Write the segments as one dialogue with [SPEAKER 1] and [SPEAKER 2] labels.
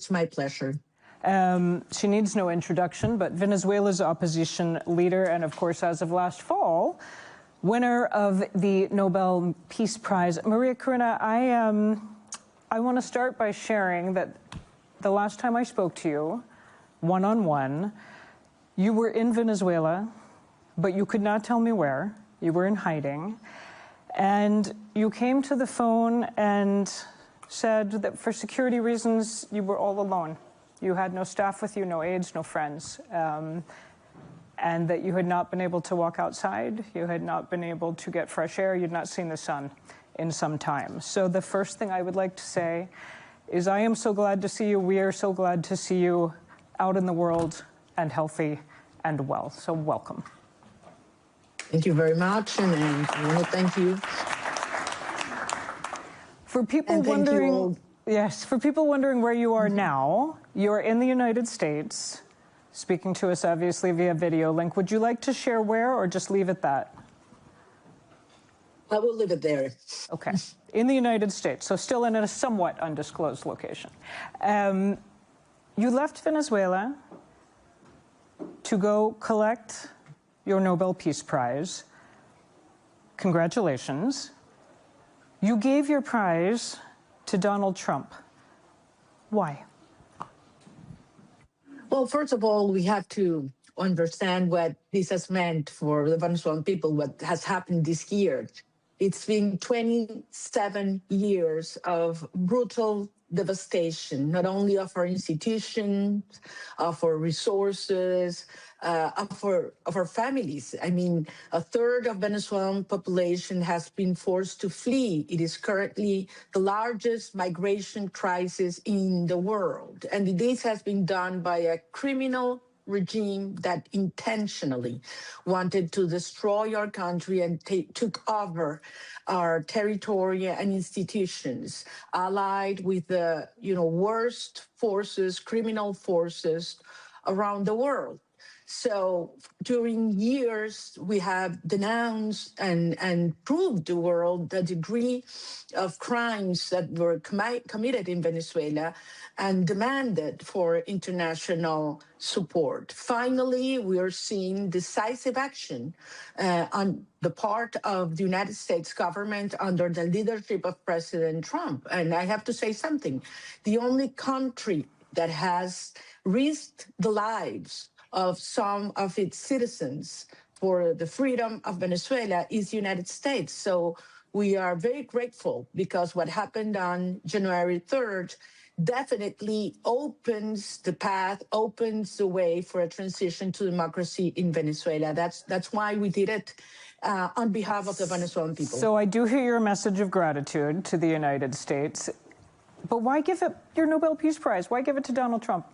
[SPEAKER 1] It's my pleasure.
[SPEAKER 2] She needs no introduction, but Venezuela's opposition leader, and of course, as of last fall, winner of the Nobel Peace Prize. María Corina, I want to start by sharing that the last time I spoke to you, one-on-one, you were in Venezuela, but you could not tell me where. You were in hiding. And you came to the phone and said that for security reasons, you were all alone. You had no staff with you, no aides, no friends, and that you had not been able to walk outside. You had not been able to get fresh air. You'd not seen the sun in some time. So the first thing I would like to say is I am so glad to see you. We are so glad to see you out in the world and healthy and well. So welcome.
[SPEAKER 1] Thank you very much, and I want to thank you.
[SPEAKER 2] For people wondering, yes, for people wondering where you are now, you're in the United States, speaking to us obviously via video link. Would you like to share where, or just leave it that?
[SPEAKER 1] I will leave it there.
[SPEAKER 2] Okay, in the United States, so still in a somewhat undisclosed location. You left Venezuela to go collect your Nobel Peace Prize. Congratulations. You gave your prize to Donald Trump. Why?
[SPEAKER 1] Well, first of all, we have to understand what this has meant for the Venezuelan people, what has happened this year. It's been 27 years of brutal devastation, not only of our institutions, of our resources, of our families. I mean, a third of Venezuelan population has been forced to flee. It is currently the largest migration crisis in the world. And this has been done by a criminal regime that intentionally wanted to destroy our country and took over our territory and institutions, allied with the worst forces, criminal forces around the world. So during years, we have denounced and proved the world the degree of crimes that were committed in Venezuela and demanded for international support. Finally, we are seeing decisive action on the part of the United States government under the leadership of President Trump. And I have to say something. The only country that has risked the lives of some of its citizens for the freedom of Venezuela is the United States. So we are very grateful because what happened on January 3rd definitely opens the path, opens the way for a transition to democracy in Venezuela. That's why we did it on behalf of the Venezuelan people.
[SPEAKER 2] So I do hear your message of gratitude to the United States, but why give it your Nobel Peace Prize? Why give it to Donald Trump?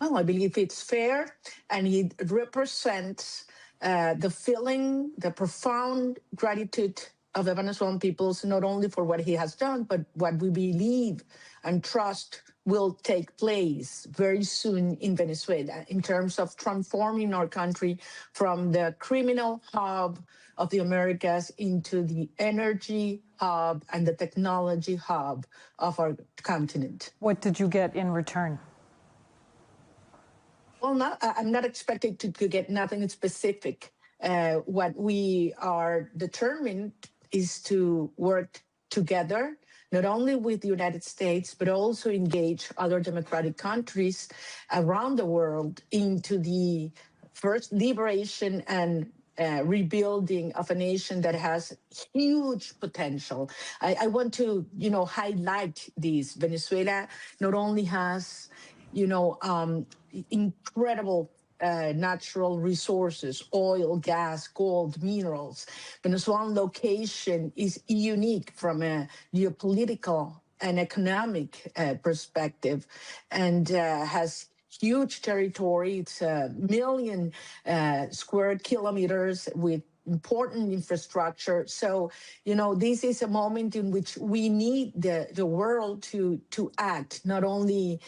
[SPEAKER 1] Well, I believe it's fair, and it represents the feeling, the profound gratitude of the Venezuelan peoples, not only for what he has done, but what we believe and trust will take place very soon in Venezuela in terms of transforming our country from the criminal hub of the Americas into the energy hub and the technology hub of our continent.
[SPEAKER 2] What did you get in return?
[SPEAKER 1] Well, I'm not expecting to get nothing specific. What we are determined is to work together, not only with the United States, but also engage other democratic countries around the world into the first liberation and rebuilding of a nation that has huge potential. I want to, highlight this. Venezuela not only has, incredible natural resources, oil, gas, gold, minerals. Venezuelan location is unique from a geopolitical and economic perspective, and has huge territory. It's 1 million square kilometers with important infrastructure. So, this is a moment in which we need the world to act, not only,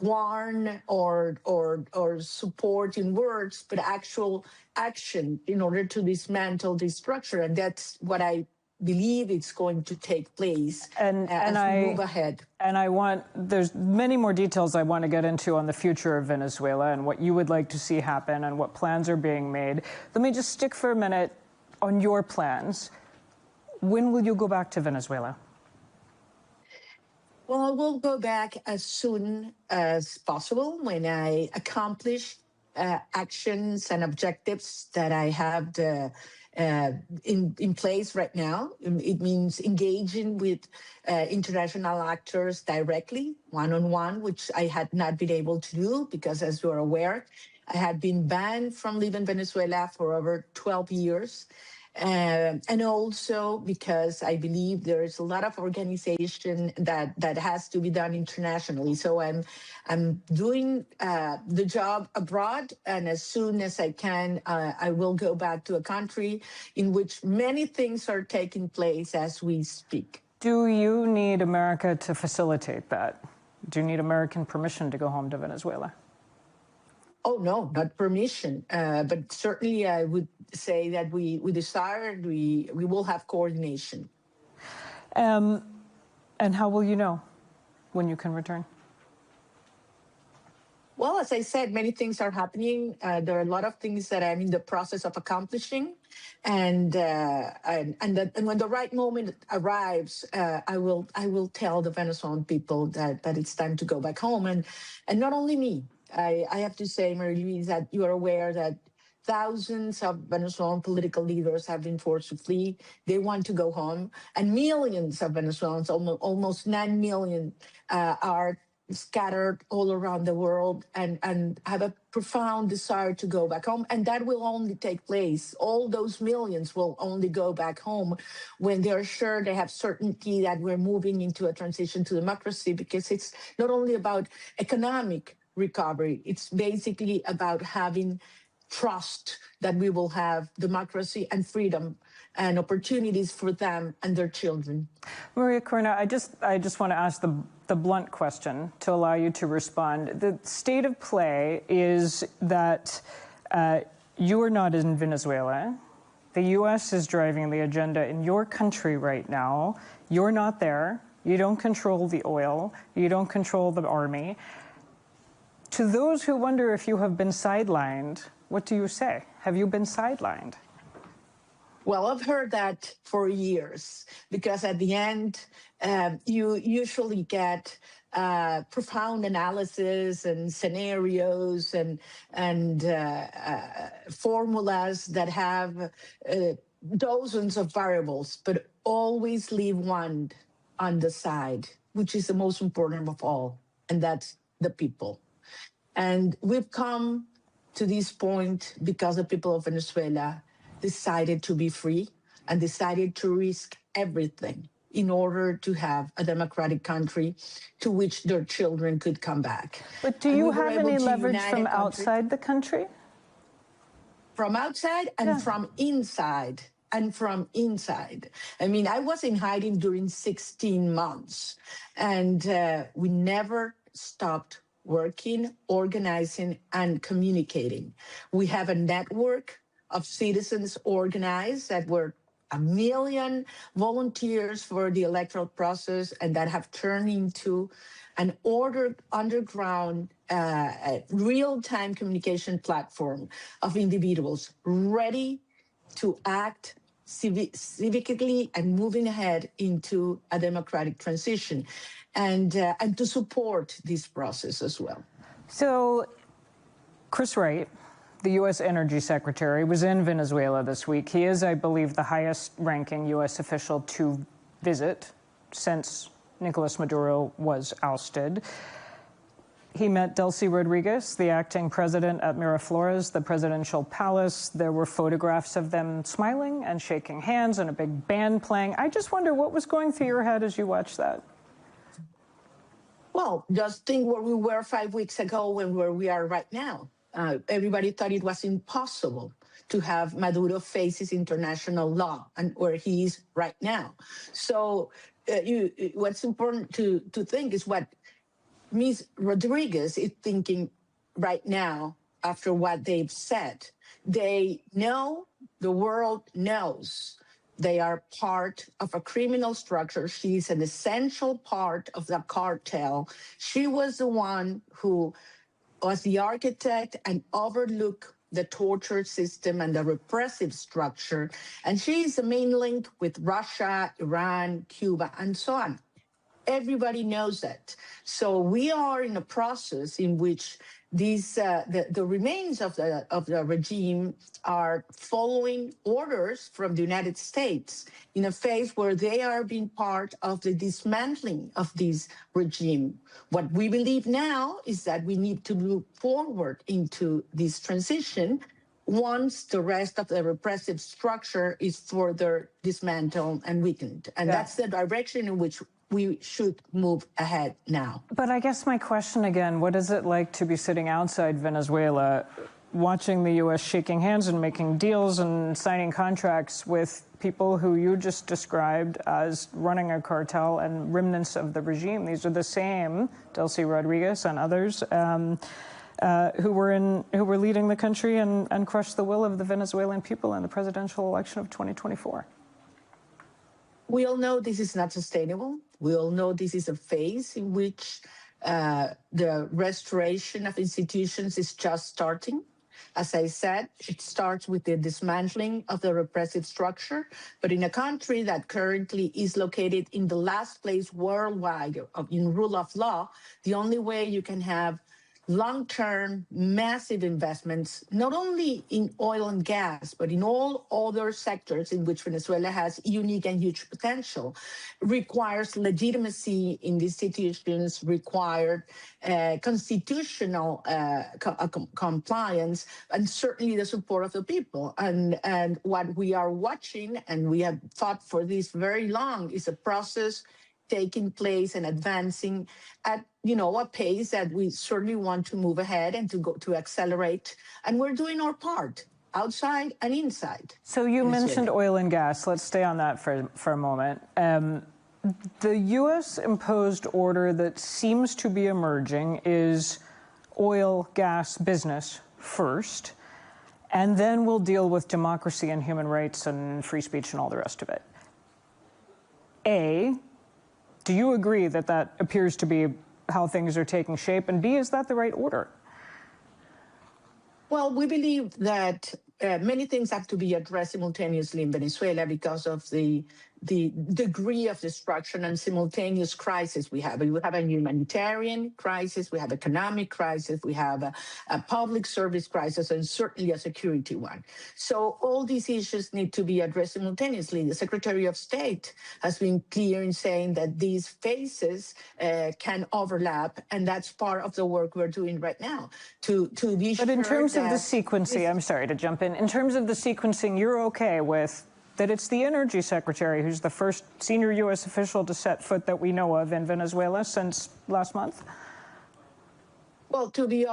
[SPEAKER 1] warn or support in words, but actual action in order to dismantle this structure. And that's what I believe it's going to take place as we move ahead.
[SPEAKER 2] And there's many more details I want to get into on the future of Venezuela and what you would like to see happen and what plans are being made. Let me just stick for a minute on your plans. When will you go back to Venezuela?
[SPEAKER 1] Well, we'll go back as soon as possible when I accomplish actions and objectives that I have in place right now. It means engaging with international actors directly, one-on-one, which I had not been able to do because, as you're aware, I had been banned from leaving Venezuela for over 12 years. And also because I believe there is a lot of organization that has to be done internationally. So I'm doing the job abroad, and as soon as I can, I will go back to a country in which many things are taking place as we speak.
[SPEAKER 2] Do you need America to facilitate that? Do you need American permission to go home to Venezuela?
[SPEAKER 1] Oh, no, not permission. But certainly I would say that we desire, we will have coordination.
[SPEAKER 2] And how will you know when you can return?
[SPEAKER 1] Well, as I said, many things are happening. There are a lot of things that I'm in the process of accomplishing. And when the right moment arrives, I will tell the Venezuelan people that it's time to go back home. And not only me. I have to say, Marie-Louise, that you are aware that thousands of Venezuelan political leaders have been forced to flee. They want to go home. And millions of Venezuelans, almost 9 million, are scattered all around the world and have a profound desire to go back home. And that will only take place. All those millions will only go back home when they're sure they have certainty that we're moving into a transition to democracy, because it's not only about economic recovery. It's basically about having trust that we will have democracy and freedom and opportunities for them and their children.
[SPEAKER 2] María Corina, I just want to ask the blunt question to allow you to respond. The state of play is that you are not in Venezuela. The U.S. is driving the agenda in your country right now. You're not there. You don't control the oil. You don't control the army. To those who wonder if you have been sidelined, what do you say? Have you been sidelined?
[SPEAKER 1] Well, I've heard that for years, because at the end, you usually get profound analysis and scenarios and formulas that have dozens of variables, but always leave one on the side, which is the most important of all, and that's the people. And we've come to this point because the people of Venezuela decided to be free and decided to risk everything in order to have a democratic country to which their children could come back.
[SPEAKER 2] But do you have any leverage from outside the country?
[SPEAKER 1] From outside and from inside. And from inside. I mean, I was in hiding during 16 months, and we never stopped working, organizing, and communicating. We have a network of citizens organized that were 1 million volunteers for the electoral process, and that have turned into an underground real-time communication platform of individuals ready to act civically and moving ahead into a democratic transition, and to support this process as well.
[SPEAKER 2] So Chris Wright, the U.S. Energy Secretary, was in Venezuela this week. He is, I believe, the highest-ranking U.S. official to visit since Nicolas Maduro was ousted. He met Delcy Rodriguez, the acting president, at Miraflores, the presidential palace. There were photographs of them smiling and shaking hands and a big band playing. I just wonder what was going through your head as you watched that.
[SPEAKER 1] Well, just think where we were 5 weeks ago and where we are right now. Everybody thought it was impossible to have Maduro face his international law, and where he is right now. So what's important to think is what Ms. Rodriguez is thinking right now after what they've said. They know, the world knows They are part of a criminal structure. She is an essential part of the cartel. She was the one who was the architect and overlooked the torture system and the repressive structure. And she is the main link with Russia, Iran, Cuba, and so on. Everybody knows that. So we are in a process in which these the remains of the regime are following orders from the United States in a phase where they are being part of the dismantling of this regime. What we believe now is that we need to move forward into this transition once the rest of the repressive structure is further dismantled and weakened. And that's the direction in which we should move ahead now.
[SPEAKER 2] But I guess my question again, what is it like to be sitting outside Venezuela, watching the U.S. shaking hands and making deals and signing contracts with people who you just described as running a cartel and remnants of the regime? These are the same, Delcy Rodriguez and others, who were leading the country and crushed the will of the Venezuelan people in the presidential election of 2024.
[SPEAKER 1] We all know this is not sustainable. We all know this is a phase in which the restoration of institutions is just starting. As I said, it starts with the dismantling of the repressive structure, but in a country that currently is located in the last place worldwide in rule of law, the only way you can have long-term, massive investments, not only in oil and gas, but in all other sectors in which Venezuela has unique and huge potential, requires legitimacy in the institutions, required constitutional compliance, and certainly the support of the people. And what we are watching, and we have fought for this very long, is a process taking place and advancing at a pace that we certainly want to move ahead and to accelerate, and we're doing our part outside and inside.
[SPEAKER 2] So you mentioned oil and gas. Let's stay on that for a moment. The U.S. imposed order that seems to be emerging is oil, gas, business first, and then we'll deal with democracy and human rights and free speech and all the rest of it. Do you agree that that appears to be how things are taking shape? And B, is that the right order?
[SPEAKER 1] Well, we believe that many things have to be addressed simultaneously in Venezuela because of the degree of destruction and simultaneous crisis we have. We have a humanitarian crisis, we have economic crisis, we have a public service crisis, and certainly a security one. So all these issues need to be addressed simultaneously. The Secretary of State has been clear in saying that these phases can overlap, and that's part of the work we're doing right now to be sure.
[SPEAKER 2] But in terms of the sequencing, I'm sorry to jump in terms of the sequencing, you're okay with that it's the Energy Secretary who's the first senior U.S. official to set foot that we know of in Venezuela since last month?
[SPEAKER 1] Well, to be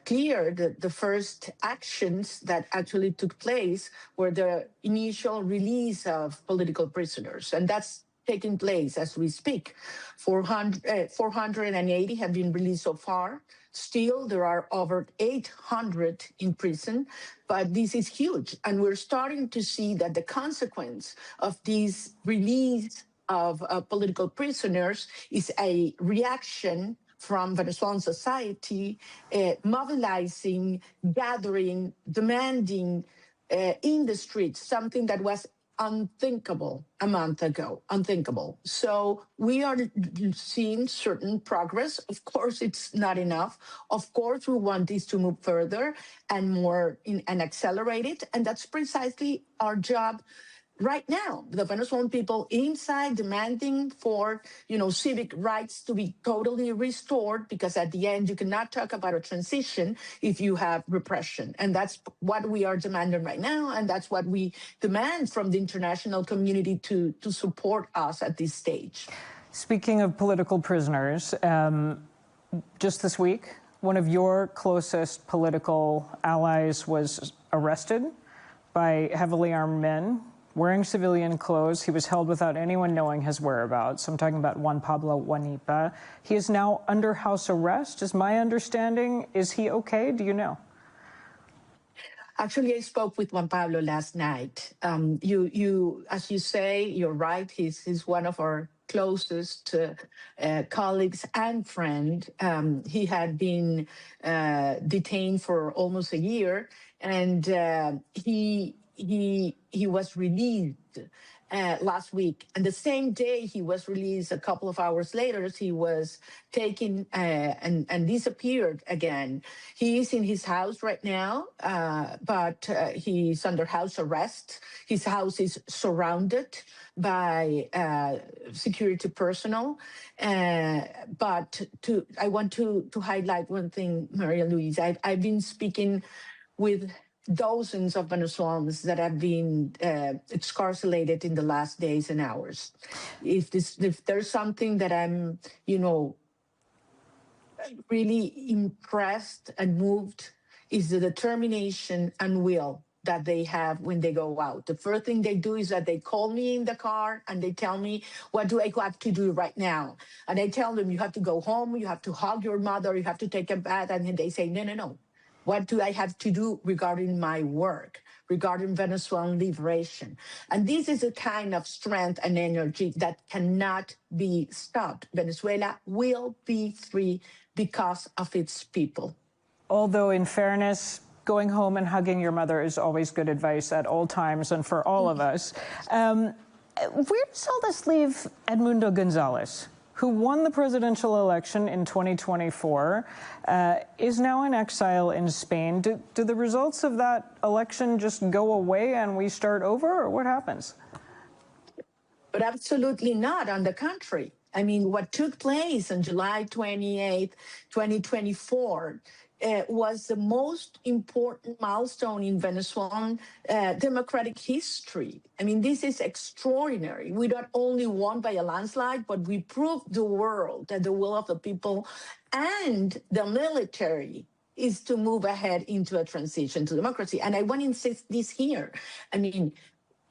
[SPEAKER 1] clear, the first actions that actually took place were the initial release of political prisoners, and that's taking place as we speak. 480 have been released so far. Still, there are over 800 in prison, but this is huge. And we're starting to see that the consequence of this release of political prisoners is a reaction from Venezuelan society, mobilizing, gathering, demanding in the streets, something that was unthinkable a month ago, unthinkable. So we are seeing certain progress. Of course, it's not enough. Of course, we want this to move further and more and accelerate it. And that's precisely our job right now. The Venezuelan people inside demanding for, civic rights to be totally restored, because at the end, you cannot talk about a transition if you have repression. And that's what we are demanding right now. And that's what we demand from the international community to support us at this stage.
[SPEAKER 2] Speaking of political prisoners, just this week, one of your closest political allies was arrested by heavily armed men wearing civilian clothes. He was held without anyone knowing his whereabouts. I'm talking about Juan Pablo Guanipa. He is now under house arrest, is my understanding. Is he okay? Do you know?
[SPEAKER 1] Actually, I spoke with Juan Pablo last night. As you say, you're right. He's one of our closest colleagues and friend. He had been detained for almost a year, and he was released last week. And the same day he was released, a couple of hours later, he was taken and disappeared again. He is in his house right now, but he's under house arrest. His house is surrounded by security personnel. But I want to highlight one thing, Maria Luisa. I've been speaking with dozens of Venezuelans that have been excarcerated in the last days and hours. If there's something that I'm, really impressed and moved, is the determination and will that they have when they go out. The first thing they do is that they call me in the car and they tell me, what do I have to do right now? And I tell them, you have to go home, you have to hug your mother, you have to take a bath. And then they say, no. What do I have to do regarding my work, regarding Venezuelan liberation? And this is a kind of strength and energy that cannot be stopped. Venezuela will be free because of its people.
[SPEAKER 2] Although, in fairness, going home and hugging your mother is always good advice at all times and for all of us. Where does all this leave Edmundo Gonzalez, who won the presidential election in 2024, is now in exile in Spain? Do the results of that election just go away and we start over, or what happens?
[SPEAKER 1] But absolutely not. On the contrary. I mean, what took place on July 28, 2024, was the most important milestone in Venezuelan democratic history. I mean, this is extraordinary. We not only won by a landslide, but we proved the world that the will of the people and the military is to move ahead into a transition to democracy. And I want to insist this here. I mean,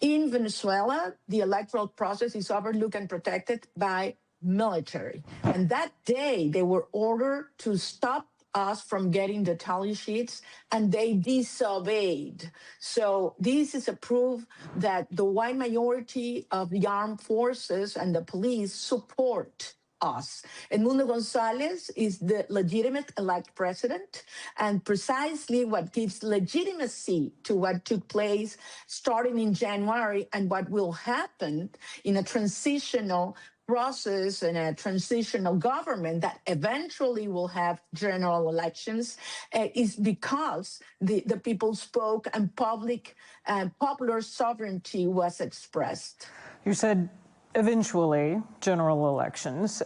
[SPEAKER 1] in Venezuela, the electoral process is overlooked and protected by military. And that day, they were ordered to stop us from getting the tally sheets, and they disobeyed. So this is a proof that the wide majority of the armed forces and the police support us. Edmundo Gonzalez is the legitimate elect president, and precisely what gives legitimacy to what took place starting in January and what will happen in a transitional process and a transitional government that eventually will have general elections is because the people spoke and popular sovereignty was expressed.
[SPEAKER 2] You said eventually general elections.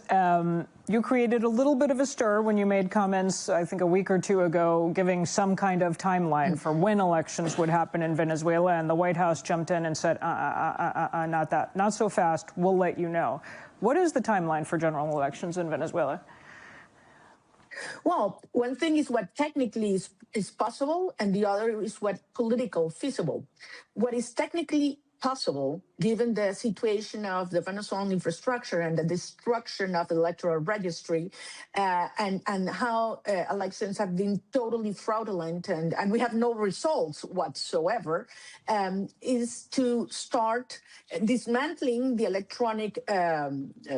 [SPEAKER 2] You created a little bit of a stir when you made comments, I think a week or two ago, giving some kind of timeline for when elections would happen in Venezuela, and the White House jumped in and said, not that, not so fast, we'll let you know. What is the timeline for general elections in Venezuela?
[SPEAKER 1] Well, one thing is what technically is possible, and the other is what political feasible. What is technically possible, given the situation of the Venezuelan infrastructure and the destruction of the electoral registry, and how elections have been totally fraudulent and we have no results whatsoever, is to start dismantling the electronic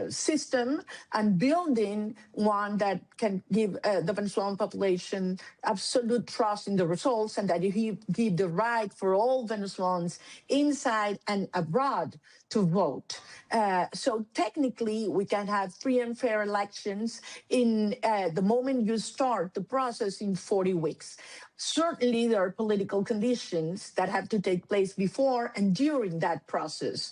[SPEAKER 1] system and building one that can give the Venezuelan population absolute trust in the results, and that you give the right for all Venezuelans inside and abroad to vote. So technically, we can have free and fair elections in the moment you start the process in 40 weeks. Certainly, there are political conditions that have to take place before and during that process.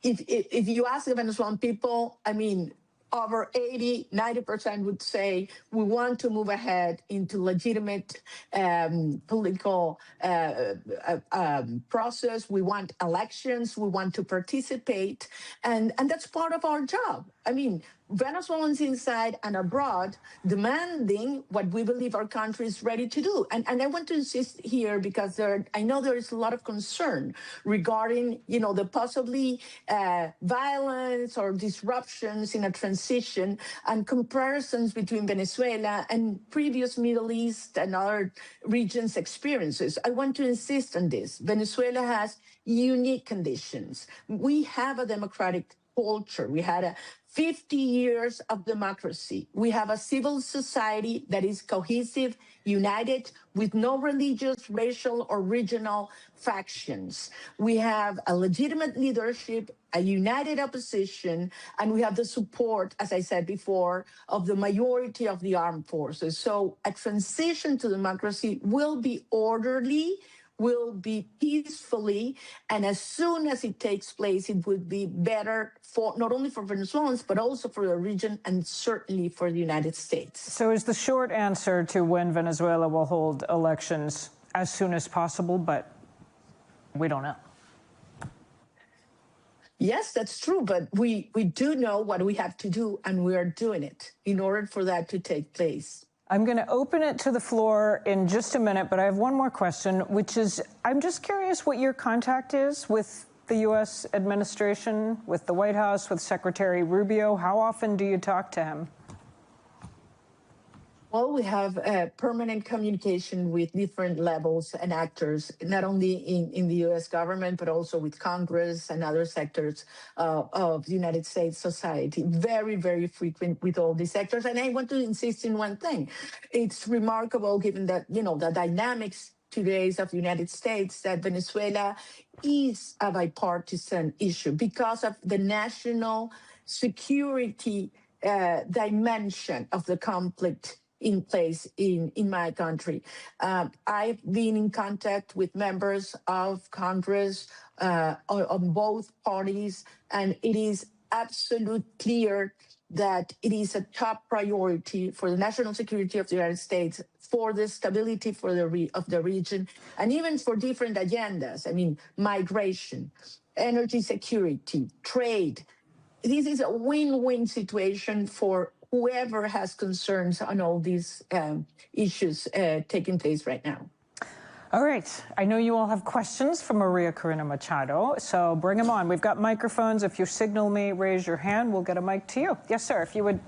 [SPEAKER 1] If you ask the Venezuelan people, I mean, over 80, 90% would say we want to move ahead into legitimate political process. We want elections. We want to participate. And that's part of our job. I mean, Venezuelans inside and abroad demanding what we believe our country is ready to do. And I want to insist here because I know there is a lot of concern regarding, the possibly violence or disruptions in a transition and comparisons between Venezuela and previous Middle East and other regions' experiences. I want to insist on this. Venezuela has unique conditions. We have a democratic culture. We had 50 years of democracy. We have a civil society that is cohesive, united, with no religious, racial, or regional factions. We have a legitimate leadership, a united opposition, and we have the support, as I said before, of the majority of the armed forces. So a transition to democracy will be orderly, will be peacefully, and as soon as it takes place, it would be better for not only for Venezuelans, but also for the region and certainly for the United States.
[SPEAKER 2] So is the short answer to when Venezuela will hold elections as soon as possible, but we don't know?
[SPEAKER 1] Yes, that's true, but we do know what we have to do, and we are doing it in order for that to take place.
[SPEAKER 2] I'm going to open it to the floor in just a minute, but I have one more question, which is, I'm just curious what your contact is with the U.S. administration, with the White House, with Secretary Rubio. How often do you talk to him?
[SPEAKER 1] Well, we have permanent communication with different levels and actors, not only in the U.S. government, but also with Congress and other sectors of the United States society. Very, very frequent with all these sectors. And I want to insist in one thing. It's remarkable, given that, the dynamics today of the United States, that Venezuela is a bipartisan issue because of the national security dimension of the conflict in place in my country. I've been in contact with members of Congress on both parties, and it is absolutely clear that it is a top priority for the national security of the United States, for the stability of the region, and even for different agendas. I mean, migration, energy security, trade. This is a win-win situation for whoever has concerns on all these issues taking place right now.
[SPEAKER 2] All right. I know you all have questions for María Corina Machado, so bring them on. We've got microphones. If you signal me, raise your hand, we'll get a mic to you. Yes, sir, if you would.